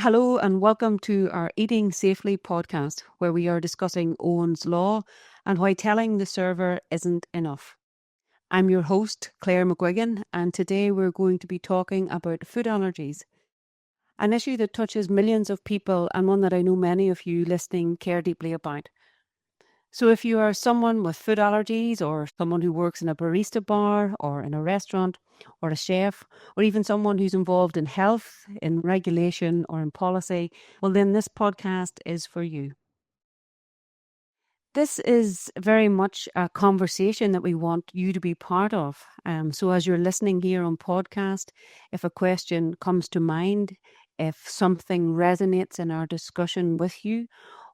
Hello and welcome to our Eating Safely podcast, where we are discussing Owen's Law and why telling the server isn't enough. I'm your host, Claire McGuigan, and today we're going to be talking about food allergies, an issue that touches millions of people and one that I know many of you listening care deeply about. So if you are someone with food allergies, or someone who works in a barista bar or in a restaurant, or a chef, or even someone who's involved in health, in regulation, or in policy, well, then this podcast is for you. This is very much a conversation that we want you to be part of. So as you're listening here on podcast, if a question comes to mind, if something resonates in our discussion with you,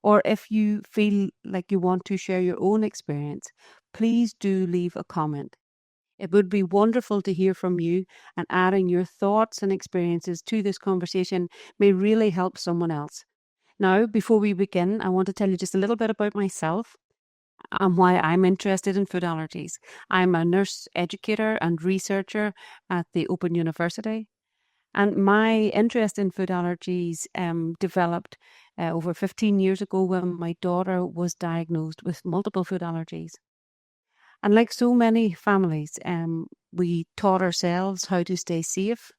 or if you feel like you want to share your own experience, please do leave a comment. It would be wonderful to hear from you, and adding your thoughts and experiences to this conversation may really help someone else. Now, before we begin, I want to tell you just a little bit about myself and why I'm interested in food allergies. I'm a nurse educator and researcher at the Open University. And my interest in food allergies developed over 15 years ago when my daughter was diagnosed with multiple food allergies. And like so many families, we taught ourselves how to stay safe,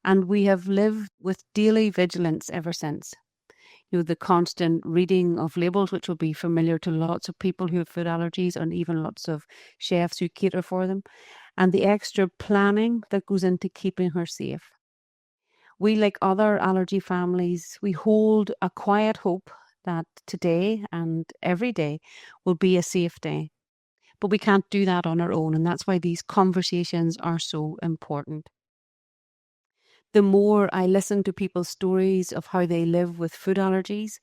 and we have lived with daily vigilance ever since. The constant reading of labels, which will be familiar to lots of people who have food allergies and even lots of chefs who cater for them, and the extra planning that goes into keeping her safe. We, like other allergy families, we hold a quiet hope that today and every day will be a safe day. But we can't do that on our own, and that's why these conversations are so important. The more I listen to people's stories of how they live with food allergies,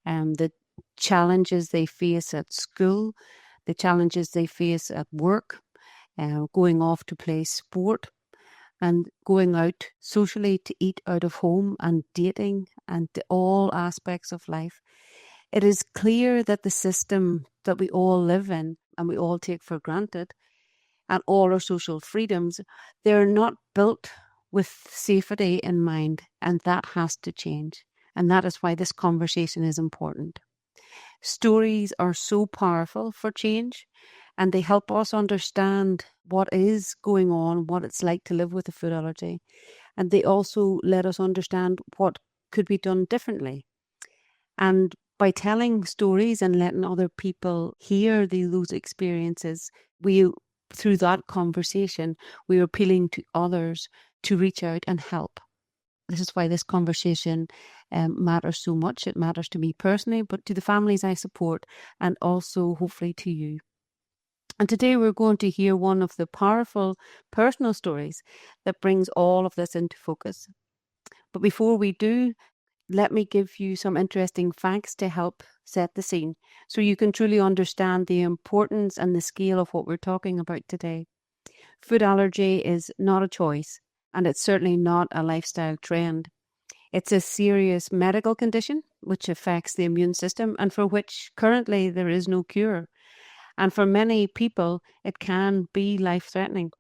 the challenges they face at school, the challenges they face at work, going off to play sport, and going out socially to eat out of home, and dating, and all aspects of life, it is clear that the system that we all live in and we all take for granted, and all our social freedoms, they're not built with safety in mind, and that has to change. And that is why this conversation is important. Stories are so powerful for change, and they help us understand what is going on, what it's like to live with a food allergy. And they also let us understand what could be done differently. And by telling stories and letting other people hear those experiences, through that conversation, we are appealing to others to reach out and help. This is why this conversation matters so much. It matters to me personally, but to the families I support, and also hopefully to you. And today we're going to hear one of the powerful personal stories that brings all of this into focus. But before we do, let me give you some interesting facts to help set the scene so you can truly understand the importance and the scale of what we're talking about today. Food allergy is not a choice, and it's certainly not a lifestyle trend. It's a serious medical condition which affects the immune system and for which currently there is no cure. And for many people, it can be life-threatening.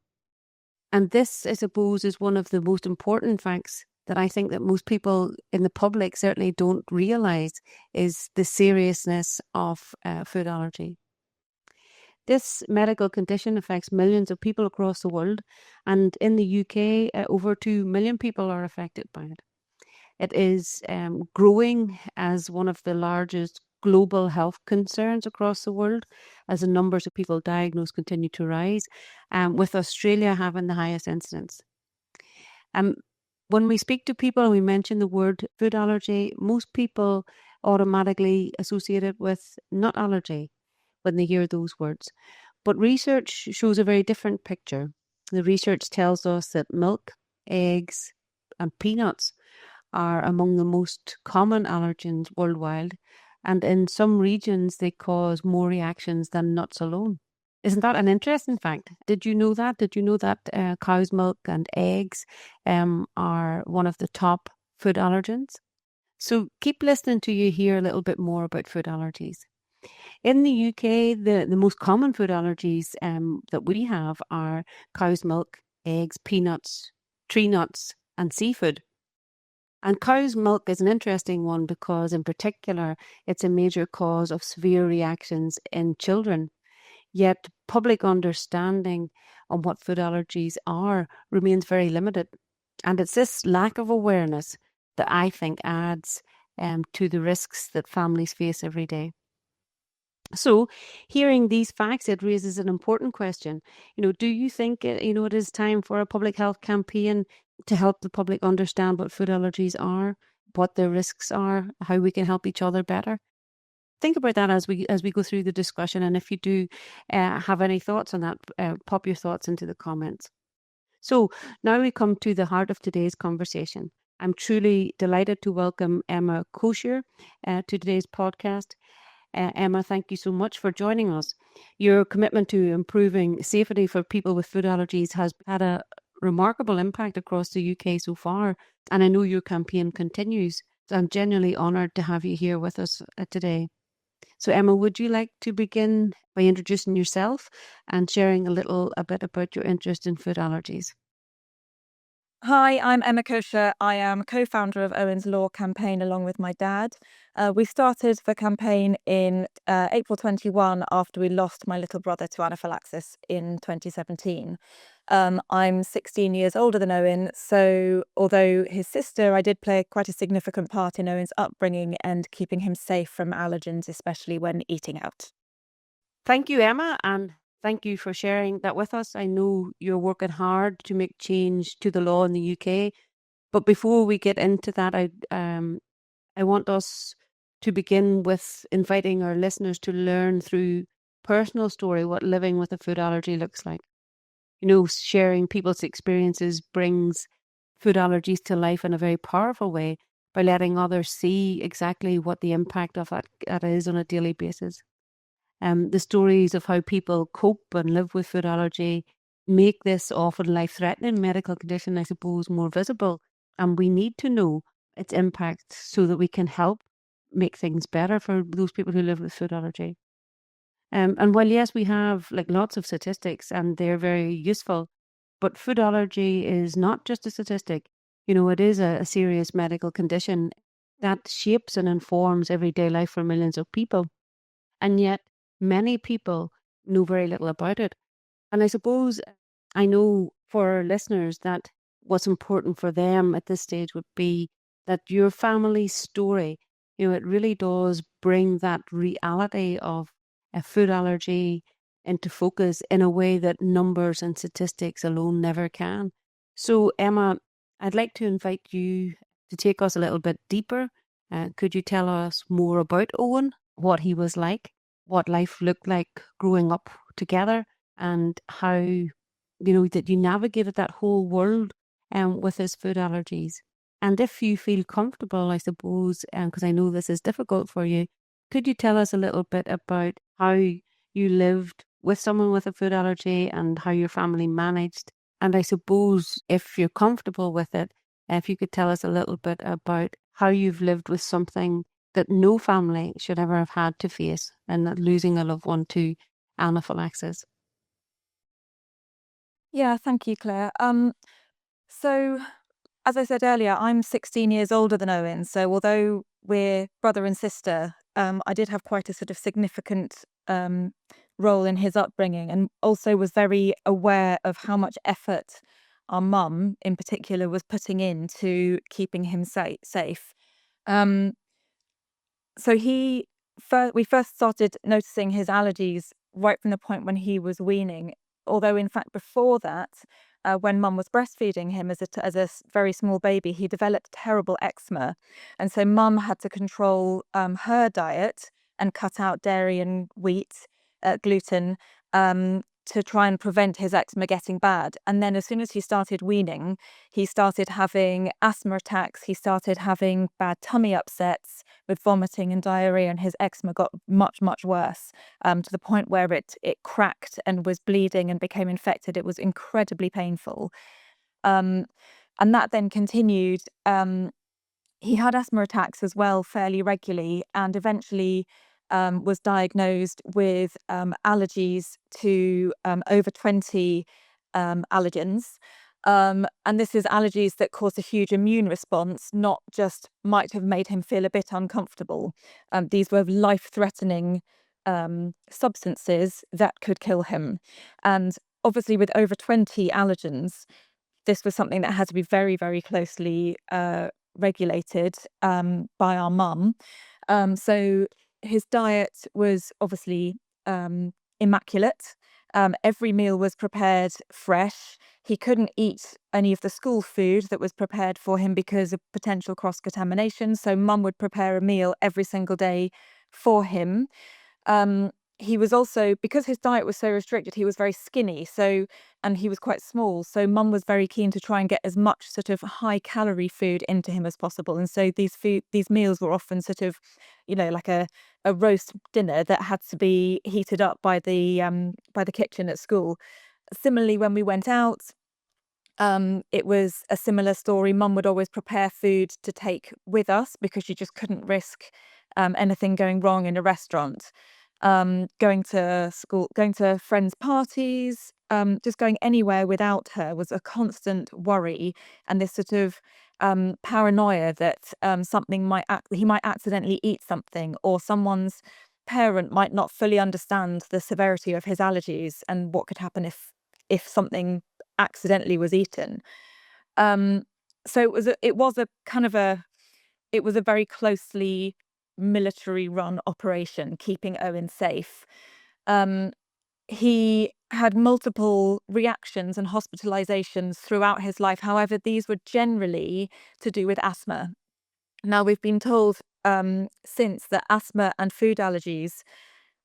And this, I suppose, is one of the most important facts that I think that most people in the public certainly don't realise, is the seriousness of food allergy. This medical condition affects millions of people across the world, and in the UK, over 2 million people are affected by it. It is growing as one of the largest global health concerns across the world, as the numbers of people diagnosed continue to rise, with Australia having the highest incidence. When we speak to people and we mention the word food allergy, most people automatically associate it with nut allergy when they hear those words. But research shows a very different picture. The research tells us that milk, eggs, and peanuts are among the most common allergens worldwide, and in some regions they cause more reactions than nuts alone. Isn't that an interesting fact? Did you know that? Did you know that cow's milk and eggs are one of the top food allergens? So keep listening till you hear a little bit more about food allergies. In the UK, the most common food allergies that we have are cow's milk, eggs, peanuts, tree nuts, and seafood. And cow's milk is an interesting one because, in particular, it's a major cause of severe reactions in children. Yet, public understanding on what food allergies are remains very limited. And it's this lack of awareness that I think adds to the risks that families face every day. So, hearing these facts, it raises an important question. Do you think it is time for a public health campaign to help the public understand what food allergies are, what their risks are, how we can help each other better? Think about that as we go through the discussion, and if you do have any thoughts on that, pop your thoughts into the comments. So now we come to the heart of today's conversation. I'm truly delighted to welcome Emma Kosher to today's podcast. Emma, thank you so much for joining us. Your commitment to improving safety for people with food allergies has had a remarkable impact across the UK so far, and I know your campaign continues. So I'm genuinely honoured to have you here with us today. So Emma, would you like to begin by introducing yourself and sharing a bit about your interest in food allergies? Hi, I'm Emma Kosher. I am co-founder of Owen's Law campaign along with my dad. We started the campaign in April 21 after we lost my little brother to anaphylaxis in 2017. I'm 16 years older than Owen, so although his sister, I did play quite a significant part in Owen's upbringing and keeping him safe from allergens, especially when eating out. Thank you, Emma, and thank you for sharing that with us. I know you're working hard to make change to the law in the UK, but before we get into that, I want us to begin with inviting our listeners to learn through personal story what living with a food allergy looks like. Sharing people's experiences brings food allergies to life in a very powerful way by letting others see exactly what the impact of that is on a daily basis. The stories of how people cope and live with food allergy make this often life-threatening medical condition, I suppose, more visible. And we need to know its impact so that we can help make things better for those people who live with food allergy. And while yes, we have like lots of statistics and they're very useful, but food allergy is not just a statistic. It is a serious medical condition that shapes and informs everyday life for millions of people. And yet, many people know very little about it. And I suppose I know for our listeners that what's important for them at this stage would be that your family's story, it really does bring that reality of a food allergy into focus in a way that numbers and statistics alone never can. So, Emma, I'd like to invite you to take us a little bit deeper. Could you tell us more about Owen, what he was like, what life looked like growing up together, and how that you navigated that whole world with his food allergies? And if you feel comfortable, I suppose, because I know this is difficult for you, could you tell us a little bit about how you lived with someone with a food allergy and how your family managed? And I suppose if you're comfortable with it, if you could tell us a little bit about how you've lived with something that no family should ever have had to face, and that losing a loved one to anaphylaxis. Yeah, thank you, Claire. So as I said earlier, I'm 16 years older than Owen. So although we're brother and sister, I did have quite a sort of significant role in his upbringing, and also was very aware of how much effort our mum in particular was putting into keeping him safe. Um, so we first started noticing his allergies right from the point when he was weaning. Although, in fact, before that, when mum was breastfeeding him as a very small baby, he developed terrible eczema, and so mum had to control her diet and cut out dairy and wheat, gluten, to try and prevent his eczema getting bad. And then, as soon as he started weaning, he started having asthma attacks. He started having bad tummy upsets with vomiting and diarrhea, and his eczema got much, much worse, to the point where it cracked and was bleeding and became infected. It was incredibly painful. Um, and that then continued. He had asthma attacks as well fairly regularly, and eventually was diagnosed with allergies to over 20 allergens. And this is allergies that cause a huge immune response, not just might have made him feel a bit uncomfortable. These were life-threatening substances that could kill him. And obviously, with over 20 allergens, this was something that had to be very, very closely regulated by our mum. So his diet was obviously immaculate. Every meal was prepared fresh. He couldn't eat any of the school food that was prepared for him because of potential cross-contamination. So mum would prepare a meal every single day for him. He was also, because his diet was so restricted, he was very skinny. And he was quite small. So mum was very keen to try and get as much sort of high calorie food into him as possible. And so these meals were often sort of, like a roast dinner that had to be heated up by the kitchen at school. Similarly, when we went out, it was a similar story. Mum would always prepare food to take with us because she just couldn't risk anything going wrong in a restaurant. Going to school, going to friends' parties, just going anywhere without her was a constant worry, and this sort of paranoia that he might accidentally eat something, or someone's parent might not fully understand the severity of his allergies and what could happen if something accidentally was eaten. So it was a very closely military run operation, keeping Owen safe. He had multiple reactions and hospitalizations throughout his life. However, these were generally to do with asthma. Now, we've been told since that asthma and food allergies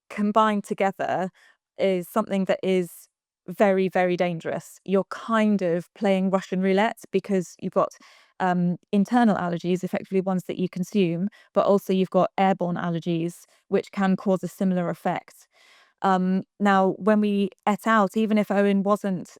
combined together is something that is very, very dangerous. You're kind of playing Russian roulette because you've got internal allergies, effectively ones that you consume, but also you've got airborne allergies, which can cause a similar effect. Now, when we ate out, even if Owen wasn't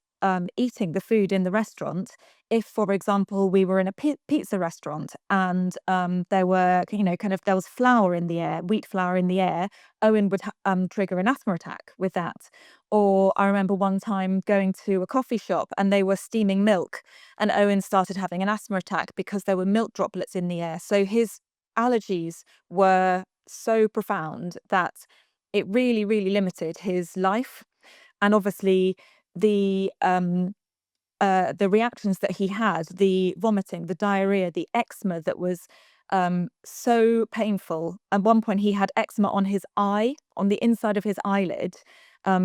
eating the food in the restaurant, if, for example, we were in a pizza restaurant and there was flour in the air, wheat flour in the air, Owen would trigger an asthma attack with that. Or I remember one time going to a coffee shop and they were steaming milk, and Owen started having an asthma attack because there were milk droplets in the air. So his allergies were so profound that it really, really limited his life. And obviously, the reactions that he had, the vomiting, the diarrhea, the eczema that was so painful. At one point, he had eczema on his eye, on the inside of his eyelid,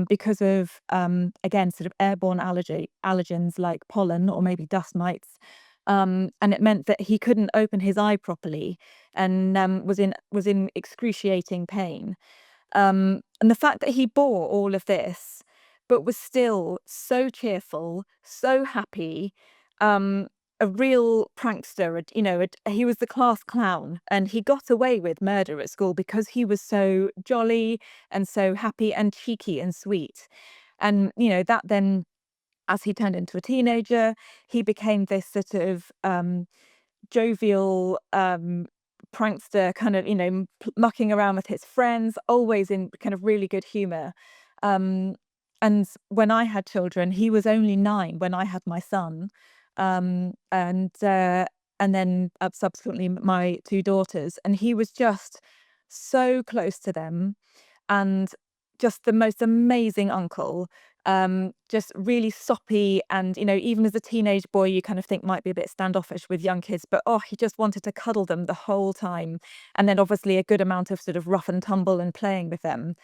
because of, again, sort of airborne allergens like pollen or maybe dust mites. And it meant that he couldn't open his eye properly and was in excruciating pain. And the fact that he bore all of this, but was still so cheerful, so happy, a real prankster, he was the class clown, and he got away with murder at school because he was so jolly and so happy and cheeky and sweet. And, that then, as he turned into a teenager, he became this sort of jovial prankster, kind of, mucking around with his friends, always in kind of really good humor. Um, and when I had children, he was only 9 when I had my son. And then subsequently my 2 daughters, and he was just so close to them and just the most amazing uncle. Just really soppy, and even as a teenage boy, you kind of think might be a bit standoffish with young kids, but he just wanted to cuddle them the whole time. And then obviously a good amount of sort of rough and tumble and playing with them,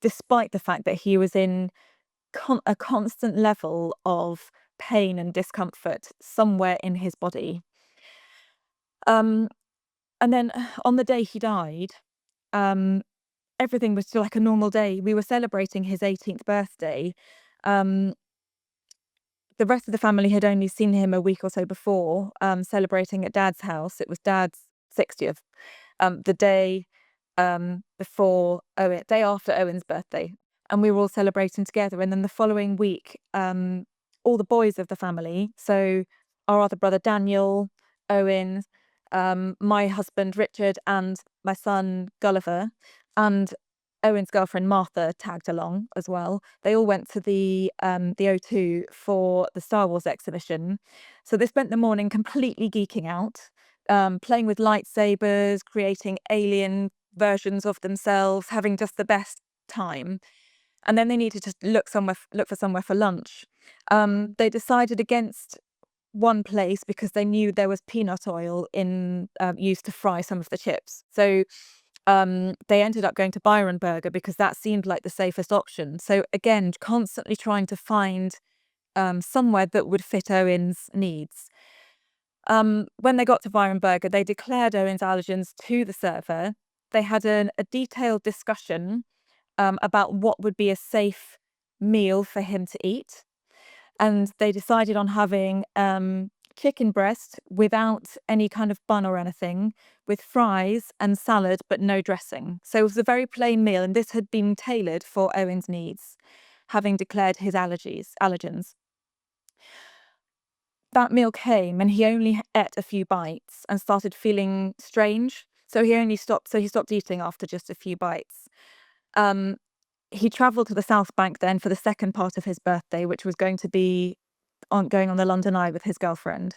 despite the fact that he was in a constant level of pain and discomfort somewhere in his body. And then on the day he died, um, everything was still like a normal day. We were celebrating his 18th birthday. Um, the rest of the family had only seen him a week or so before, celebrating at Dad's house. It was Dad's 60th, the day day after Owen's birthday, and we were all celebrating together. And then the following week, all the boys of the family, so our other brother Daniel, Owen, my husband Richard, and my son Gulliver, and Owen's girlfriend Martha tagged along as well. They all went to the O2 for the Star Wars exhibition. So they spent the morning completely geeking out, playing with lightsabers, creating alien versions of themselves, having just the best time. And then they needed to look for somewhere for lunch. They decided against one place because they knew there was peanut oil used to fry some of the chips. So they ended up going to Byron Burger because that seemed like the safest option. So again, constantly trying to find somewhere that would fit Owen's needs. When they got to Byron Burger, they declared Owen's allergens to the server. They had a detailed discussion about what would be a safe meal for him to eat. And they decided on having chicken breast without any kind of bun or anything, with fries and salad, but no dressing. So it was a very plain meal, and this had been tailored for Owen's needs, having declared his allergens. That meal came, and he only ate a few bites and started feeling strange. So he stopped eating after just a few bites. He travelled to the South Bank then for the second part of his birthday, which was going to be going on the London Eye with his girlfriend.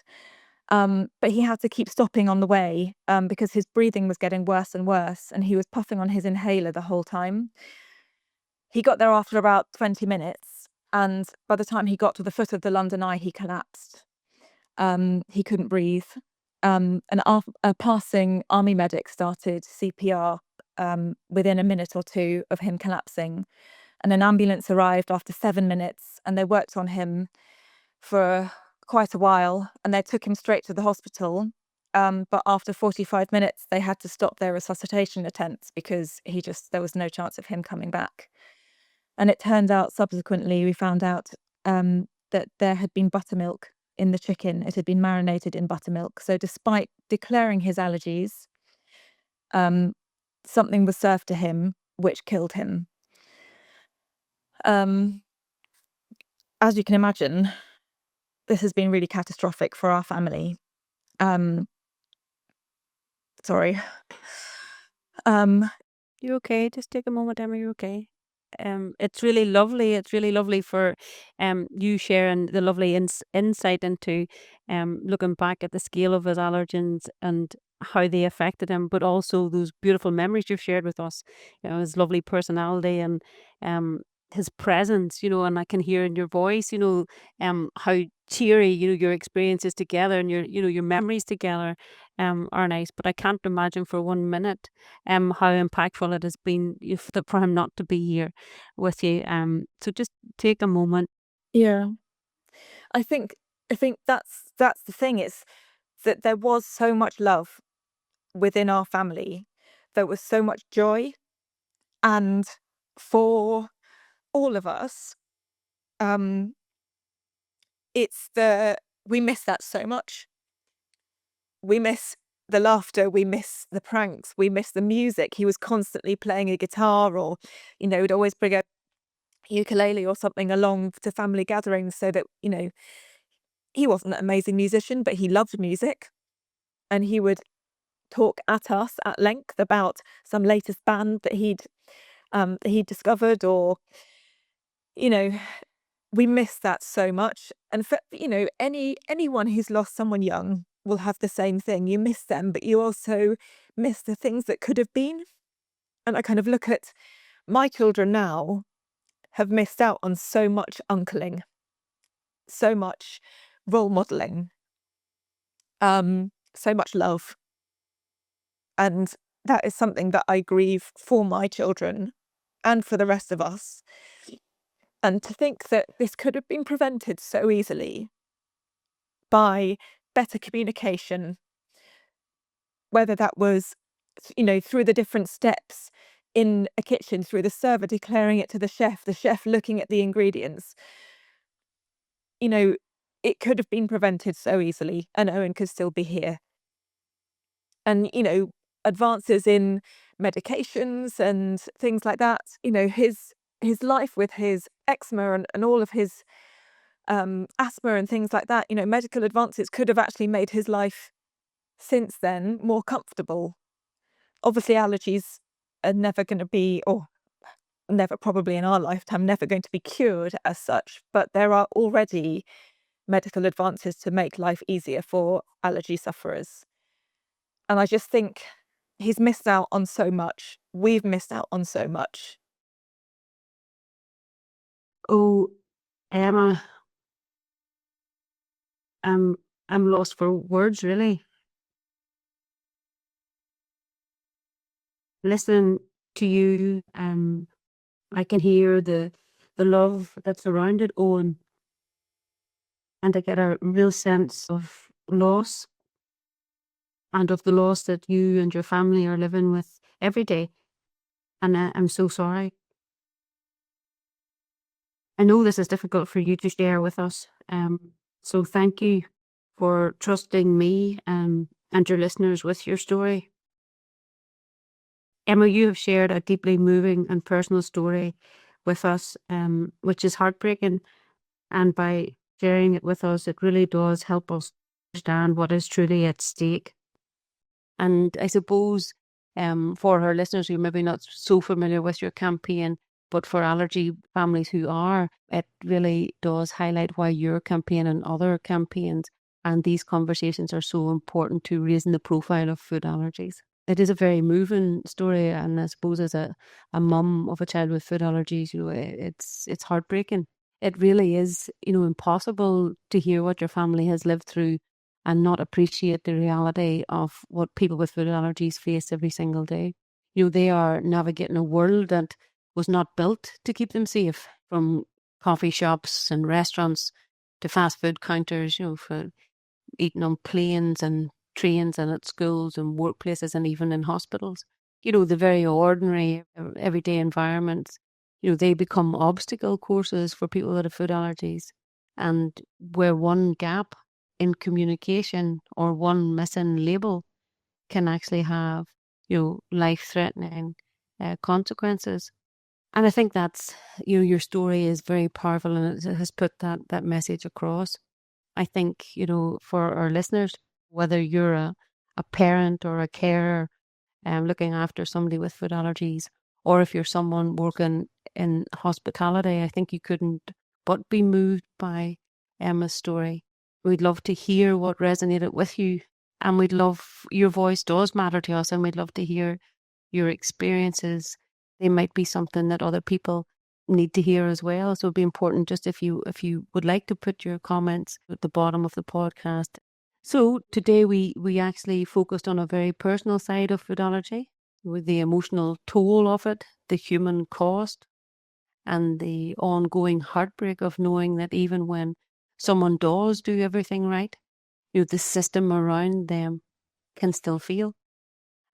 But he had to keep stopping on the way because his breathing was getting worse and worse, and he was puffing on his inhaler the whole time. He got there after about 20 minutes, and by the time he got to the foot of the London Eye, he collapsed. He couldn't breathe. A passing army medic started CPR within a minute or two of him collapsing. And an ambulance arrived after 7 minutes, and they worked on him for quite a while, and they took him straight to the hospital. But after 45 minutes, they had to stop their resuscitation attempts because there was no chance of him coming back. And it turned out subsequently, we found out that there had been buttermilk in the chicken. It had been marinated in buttermilk. So despite declaring his allergies, something was served to him which killed him. As you can imagine, this has been really catastrophic for our family. Sorry. You okay? Just take a moment, Emma. You're okay. It's really lovely. It's really lovely for you sharing the lovely insight into looking back at the scale of his allergens and how they affected him, but also those beautiful memories you've shared with us. His lovely personality and his presence. And I can hear in your voice, how cheery, your experiences together and your memories together are nice. But I can't imagine for 1 minute how impactful it has been for him not to be here with you. So just take a moment. Yeah. I think that's the thing, is that there was so much love within our family. There was so much joy, and for all of us, we miss that so much. We miss the laughter, we miss the pranks, we miss the music. He was constantly playing a guitar, or would always bring a ukulele or something along to family gatherings, so that he wasn't an amazing musician, but he loved music, and he would talk at us at length about some latest band that he'd discovered, or we miss that so much. And for anyone who's lost someone young will have the same thing. You miss them, but you also miss the things that could have been. And I kind of look at my children now, have missed out on so much uncling, so much role modeling, so much love. And that is something that I grieve for my children and for the rest of us. And to think that this could have been prevented so easily by better communication, whether that was, through the different steps in a kitchen, through the server declaring it to the chef looking at the ingredients. It could have been prevented so easily, and Owen could still be here. And, advances in medications and things like that, his life with his eczema and all of his asthma and things like that, medical advances could have actually made his life since then more comfortable. Obviously, allergies are never going to be, or never, probably in our lifetime, never going to be cured as such, but there are already medical advances to make life easier for allergy sufferers. And I just think he's missed out on so much. We've missed out on so much. Oh, Emma, I'm lost for words, really. Listen to you, I can hear the love that's surrounded Owen, and I get a real sense of loss and of the loss that you and your family are living with every day. And I'm so sorry. I know this is difficult for you to share with us. So thank you for trusting me and your listeners with your story. Emma, you have shared a deeply moving and personal story with us, which is heartbreaking. And by sharing it with us, it really does help us understand what is truly at stake. And I suppose for our listeners who may be not so familiar with your campaign, but for allergy families who are, it really does highlight why your campaign and other campaigns and these conversations are so important to raising the profile of food allergies. It is a very moving story, and I suppose as a mum of a child with food allergies, it's heartbreaking. It really is, impossible to hear what your family has lived through and not appreciate the reality of what people with food allergies face every single day. They are navigating a world that was not built to keep them safe, from coffee shops and restaurants to fast food counters, for eating on planes and trains and at schools and workplaces and even in hospitals. The very ordinary everyday environments, they become obstacle courses for people that have food allergies. And where one gap in communication or one missing label can actually have, life-threatening consequences. And I think that's, your story is very powerful, and it has put that message across. I think, for our listeners, whether you're a parent or a carer looking after somebody with food allergies, or if you're someone working in hospitality, I think you couldn't but be moved by Emma's story. We'd love to hear what resonated with you, and we'd love, your voice does matter to us, and we'd love to hear your experiences. They might be something that other people need to hear as well. So it'd be important just if you would like to put your comments at the bottom of the podcast. So today we actually focused on a very personal side of food allergy, with the emotional toll of it, the human cost, and the ongoing heartbreak of knowing that even when someone does do everything right, the system around them can still fail.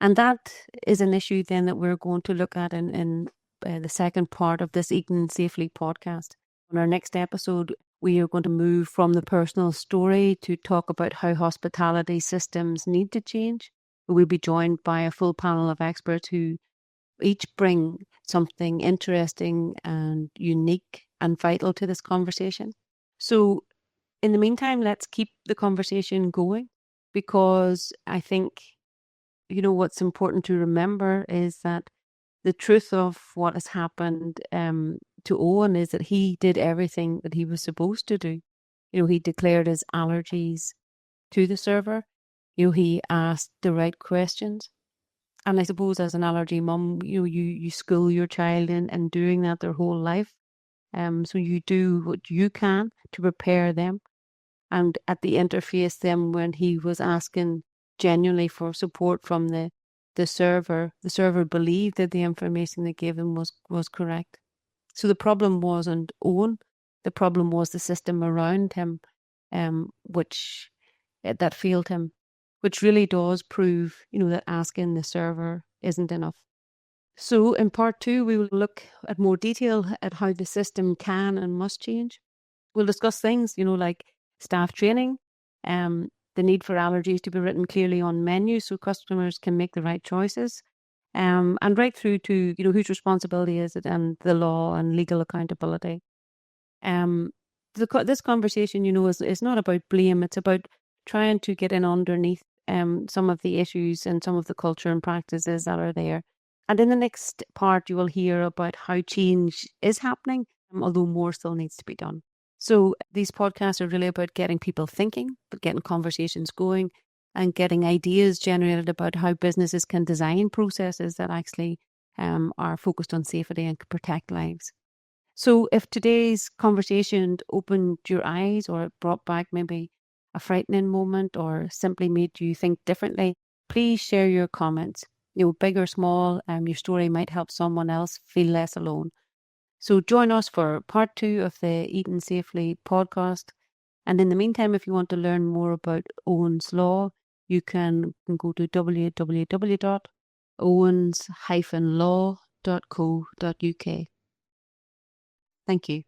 And that is an issue then that we're going to look at in the second part of this Eating Safely podcast. On our next episode, we are going to move from the personal story to talk about how hospitality systems need to change. We'll be joined by a full panel of experts who each bring something interesting and unique and vital to this conversation. So in the meantime, let's keep the conversation going, because I think, what's important to remember is that the truth of what has happened to Owen is that he did everything that he was supposed to do. He declared his allergies to the server. He asked the right questions. And I suppose as an allergy mum, you school your child in doing that their whole life. So you do what you can to prepare them. And at the interface then, when he was asking genuinely for support from the server believed that the information they gave him was correct. So the problem wasn't Owen, the problem was the system around him, which that failed him, which really does prove, that asking the server isn't enough. So in part 2, we will look at more detail at how the system can and must change. We'll discuss things, like staff training, the need for allergies to be written clearly on menus so customers can make the right choices, and right through to, whose responsibility is it, and the law and legal accountability. This conversation, is not about blame. It's about trying to get in underneath some of the issues and some of the culture and practices that are there, And in the next part, you will hear about how change is happening, although more still needs to be done. So these podcasts are really about getting people thinking, but getting conversations going and getting ideas generated about how businesses can design processes that actually are focused on safety and can protect lives. So if today's conversation opened your eyes or it brought back maybe a frightening moment or simply made you think differently, please share your comments. Big or small, your story might help someone else feel less alone. So join us for part 2 of the Eating Safely podcast. And in the meantime, if you want to learn more about Owen's Law, you can go to www.owens-law.co.uk. Thank you.